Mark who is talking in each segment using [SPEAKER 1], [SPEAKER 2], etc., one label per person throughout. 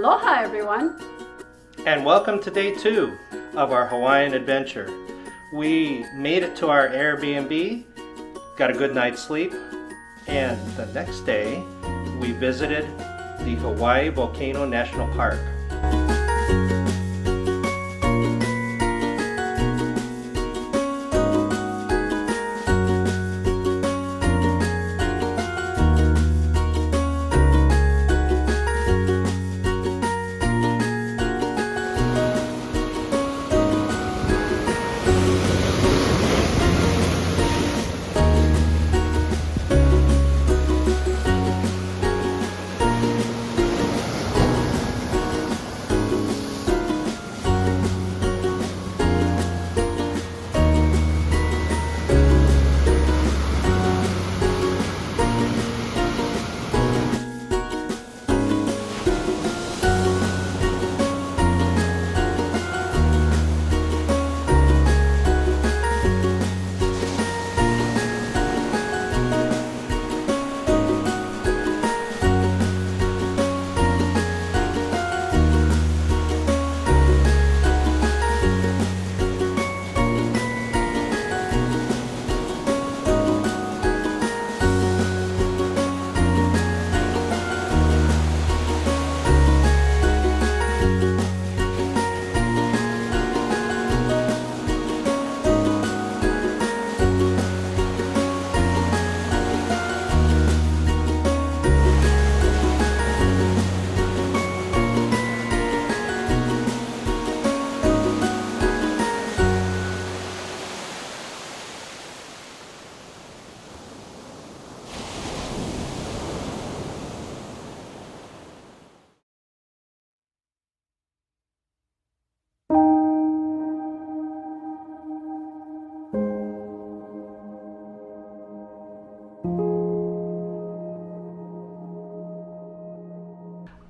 [SPEAKER 1] Aloha everyone!
[SPEAKER 2] And welcome to day 2 of our Hawaiian adventure. We made it to our Airbnb, got a good night's sleep, and the next day we visited the Hawaii Volcano National Park.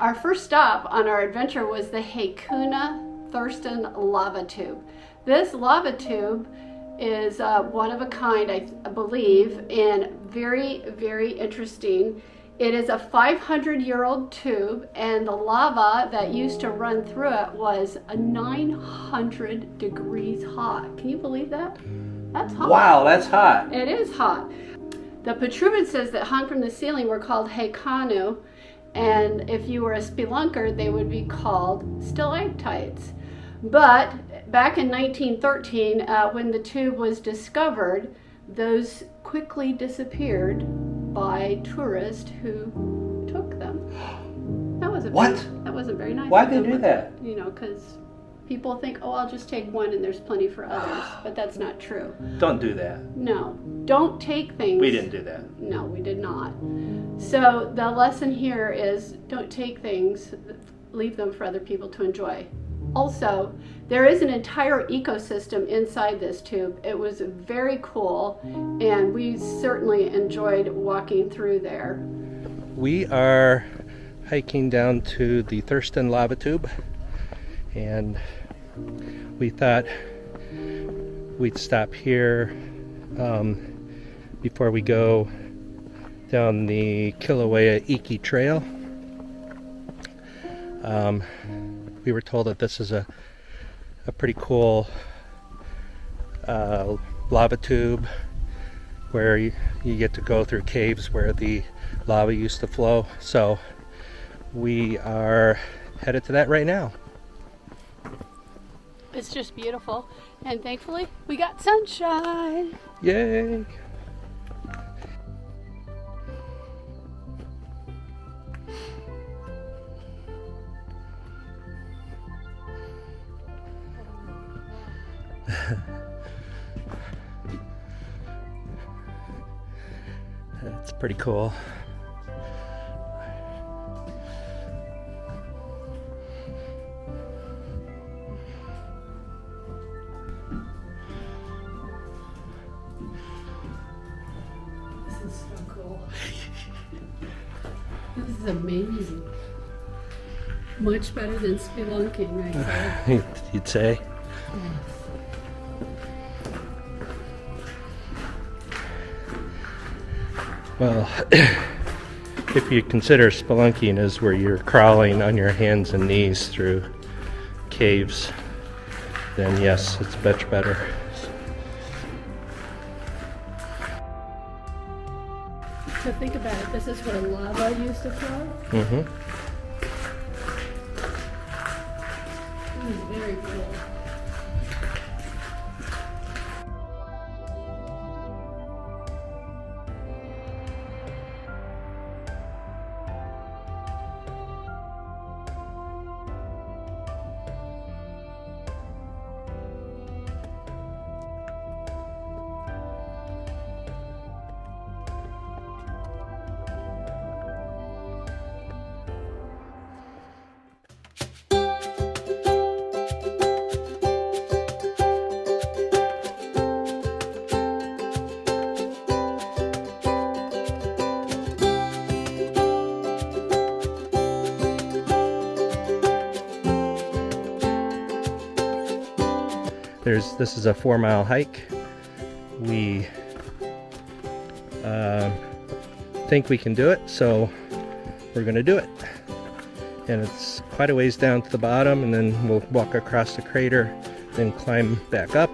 [SPEAKER 1] Our first stop on our adventure was the Thurston Lava Tube. This lava tube is one of a kind, I believe, and very, very interesting. It is a 500-year-old tube, and the lava that used to run through it was 900 degrees hot. Can you believe that? That's hot.
[SPEAKER 2] Wow, that's hot.
[SPEAKER 1] It is hot. The protuberances that hung from the ceiling were called heikanu, and if you were a spelunker, they would be called stalactites. But back in 1913, when the tube was discovered, those quickly disappeared by tourists who took them. That wasn't that wasn't very nice.
[SPEAKER 2] Why'd they do that?
[SPEAKER 1] You know, because people think, oh, I'll just take one and there's plenty for others, but that's not true.
[SPEAKER 2] Don't do that.
[SPEAKER 1] No, don't take things.
[SPEAKER 2] We didn't do that.
[SPEAKER 1] No, we did not. So the lesson here is don't take things, leave them for other people to enjoy. Also, there is an entire ecosystem inside this tube. It was very cool, and we certainly enjoyed walking through there.
[SPEAKER 2] We are hiking down to the Thurston Lava Tube, and we thought we'd stop here before we go down the Kilauea Iki trail. We were told that this is a pretty cool lava tube where you get to go through caves where the lava used to flow. So we are headed to that right now.
[SPEAKER 1] It's just beautiful, and thankfully we got sunshine.
[SPEAKER 2] Yay! That's pretty cool.
[SPEAKER 1] This is so cool. This is amazing. Much better than spelunking, I say.
[SPEAKER 2] You'd say? Well, If you consider spelunking as where you're crawling on your hands and knees through caves, then yes, it's much better.
[SPEAKER 1] So think about it, this is where lava used to flow.
[SPEAKER 2] Mm-hmm.
[SPEAKER 1] Very cool.
[SPEAKER 2] This is a 4-mile hike. We think we can do it, so we're going to do it. And it's quite a ways down to the bottom, and then we'll walk across the crater, then climb back up.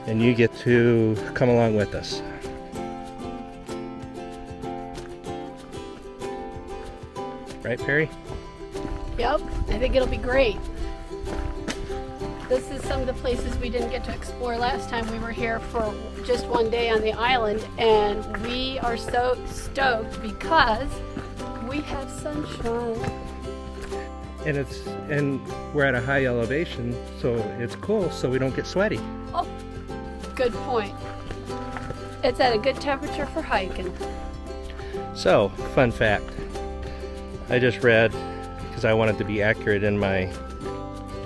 [SPEAKER 2] And you get to come along with us. Right, Perry?
[SPEAKER 1] Yep, I think it'll be great. This is some of the places we didn't get to explore last time. We were here for just one day on the island, and we are so stoked because we have sunshine.
[SPEAKER 2] And we're at a high elevation, so it's cool, so we don't get sweaty.
[SPEAKER 1] Oh, good point. It's at a good temperature for hiking.
[SPEAKER 2] So, fun fact. I just read, because I wanted to be accurate in my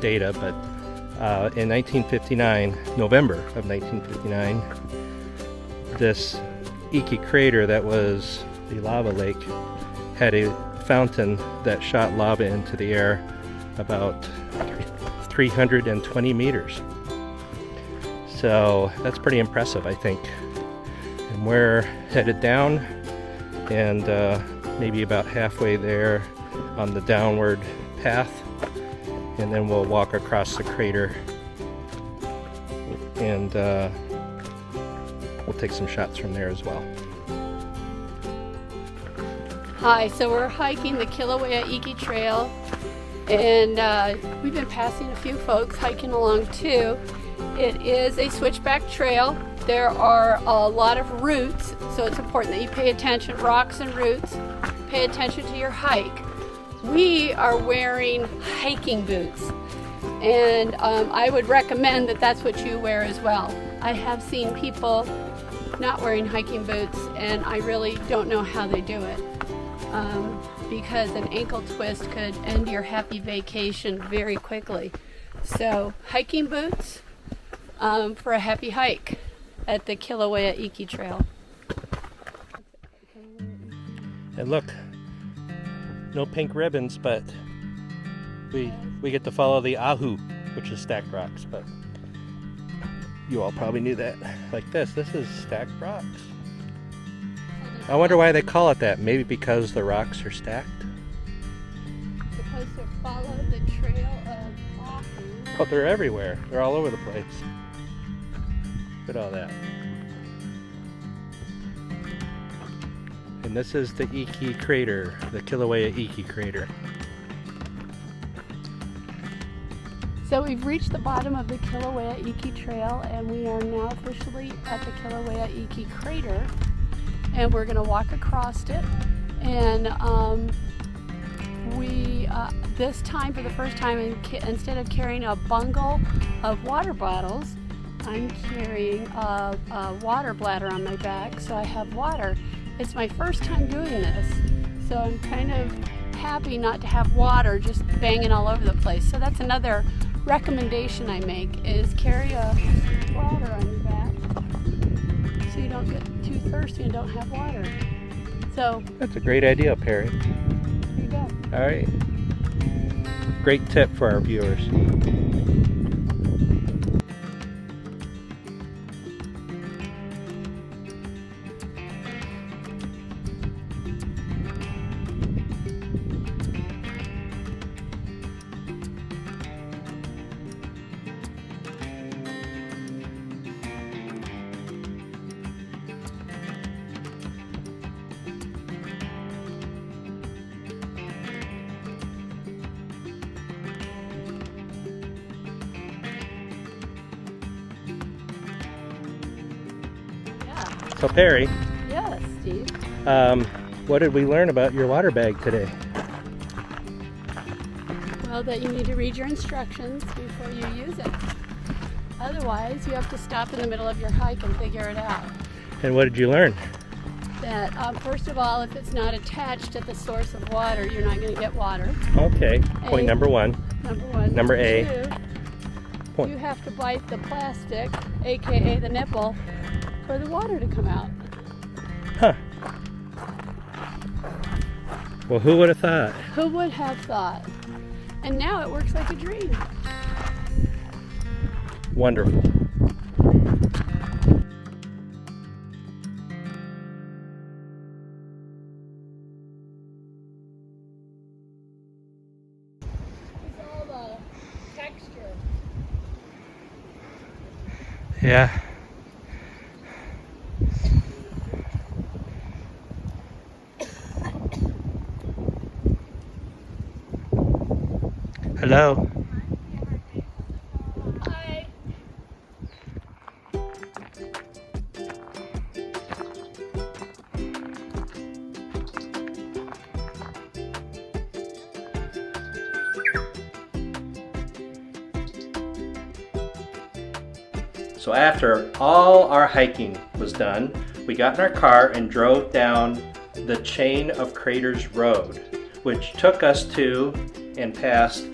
[SPEAKER 2] data, but in 1959, November of 1959, this Iki crater that was the lava lake had a fountain that shot lava into the air about 320 meters. So that's pretty impressive, I think. And we're headed down, and maybe about halfway there on the downward path, and then we'll walk across the crater, and we'll take some shots from there as well.
[SPEAKER 1] Hi, so we're hiking the Kilauea Iki trail, and we've been passing a few folks hiking along too. It is a switchback trail. There are a lot of roots, so it's important that you pay attention, rocks and roots. Pay attention to your hike. We are wearing hiking boots, and I would recommend that that's what you wear as well. I have seen people not wearing hiking boots, and I really don't know how they do it, because an ankle twist could end your happy vacation very quickly. So hiking boots for a happy hike at the Kilauea Iki trail.
[SPEAKER 2] And look, no pink ribbons, but we get to follow the ahu, which is stacked rocks, but you all probably knew that. Like this is stacked rocks. I wonder why they call it that. Maybe because the rocks are stacked?
[SPEAKER 1] Supposed to follow the trail of ahu.
[SPEAKER 2] Oh, they're everywhere. They're all over the place. Look at all that. And this is the Iki crater, the Kilauea Iki crater.
[SPEAKER 1] So we've reached the bottom of the Kilauea Iki trail, and we are now officially at the Kilauea Iki crater, and we're going to walk across it. And this time, for the first time, instead of carrying a bundle of water bottles, I'm carrying a water bladder on my back, so I have water. It's my first time doing this, so I'm kind of happy not to have water just banging all over the place. So that's another recommendation I make, is carry a bladder on your back so you don't get too thirsty and don't have water. So
[SPEAKER 2] that's a great idea, Perry.
[SPEAKER 1] There you go.
[SPEAKER 2] All right. Great tip for our viewers. So Perry,
[SPEAKER 1] Yes, Steve.
[SPEAKER 2] what did we learn about your water bag today?
[SPEAKER 1] Well, that you need to read your instructions before you use it. Otherwise, you have to stop in the middle of your hike and figure it out.
[SPEAKER 2] And what did you learn?
[SPEAKER 1] That first of all, if it's not attached at the source of water, you're not going to get water.
[SPEAKER 2] Okay, point
[SPEAKER 1] A.
[SPEAKER 2] number one.
[SPEAKER 1] Number one.
[SPEAKER 2] Number A.
[SPEAKER 1] Two,
[SPEAKER 2] Point.
[SPEAKER 1] you have to bite the plastic, aka the nipple, for the water to come out.
[SPEAKER 2] Huh. Well, who would have thought?
[SPEAKER 1] Who would have thought? And now it works like a dream.
[SPEAKER 2] Wonderful.
[SPEAKER 1] It's all the texture.
[SPEAKER 2] Yeah. Hello.
[SPEAKER 1] Hi.
[SPEAKER 2] So after all our hiking was done, we got in our car and drove down the Chain of Craters Road, which took us to and past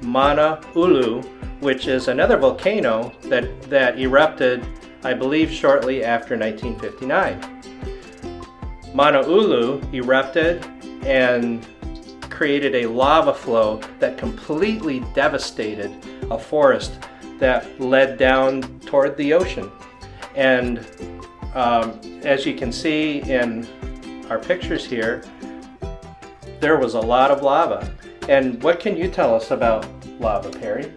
[SPEAKER 2] Mauna Ulu, which is another volcano that erupted, I believe, shortly after 1959. Mauna Ulu erupted and created a lava flow that completely devastated a forest that led down toward the ocean. And as you can see in our pictures here, there was a lot of lava. And what can you tell us about lava, Perry?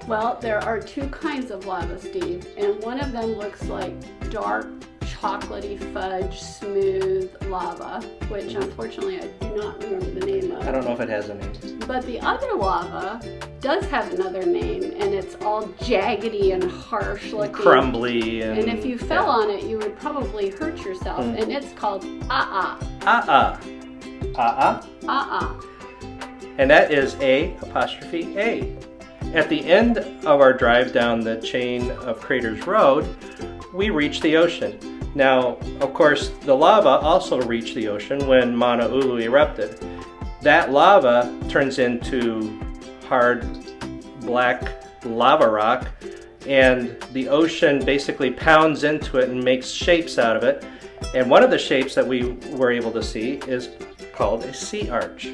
[SPEAKER 1] Well, there are two kinds of lava, Steve, and one of them looks like dark, chocolatey fudge, smooth lava, which unfortunately I do not remember the name of.
[SPEAKER 2] I don't know if it has a name.
[SPEAKER 1] But the other lava does have another name, and it's all jaggedy and harsh looking.
[SPEAKER 2] Crumbly.
[SPEAKER 1] And if you fell on it, you would probably hurt yourself, and it's called ah-ah.
[SPEAKER 2] Ah-ah. Ah-ah.
[SPEAKER 1] Ah-ah.
[SPEAKER 2] And that is A''A. At the end of our drive down the Chain of Craters Road, we reached the ocean. Now, of course, the lava also reached the ocean when Mauna Ulu erupted. That lava turns into hard black lava rock, and the ocean basically pounds into it and makes shapes out of it. And one of the shapes that we were able to see is called a sea arch.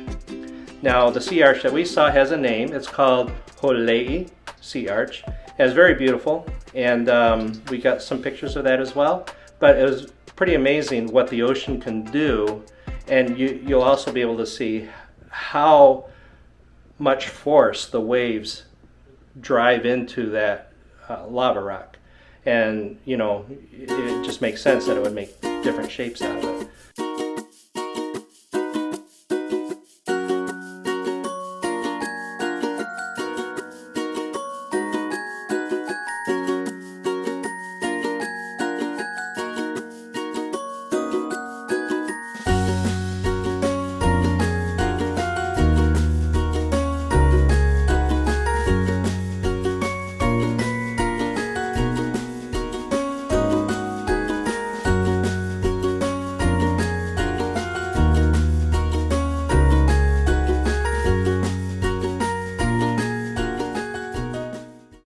[SPEAKER 2] Now, the sea arch that we saw has a name. It's called Hawaii Sea Arch. It's very beautiful, and we got some pictures of that as well. But it was pretty amazing what the ocean can do, and you'll also be able to see how much force the waves drive into that lava rock. And, you know, it just makes sense that it would make different shapes out of it.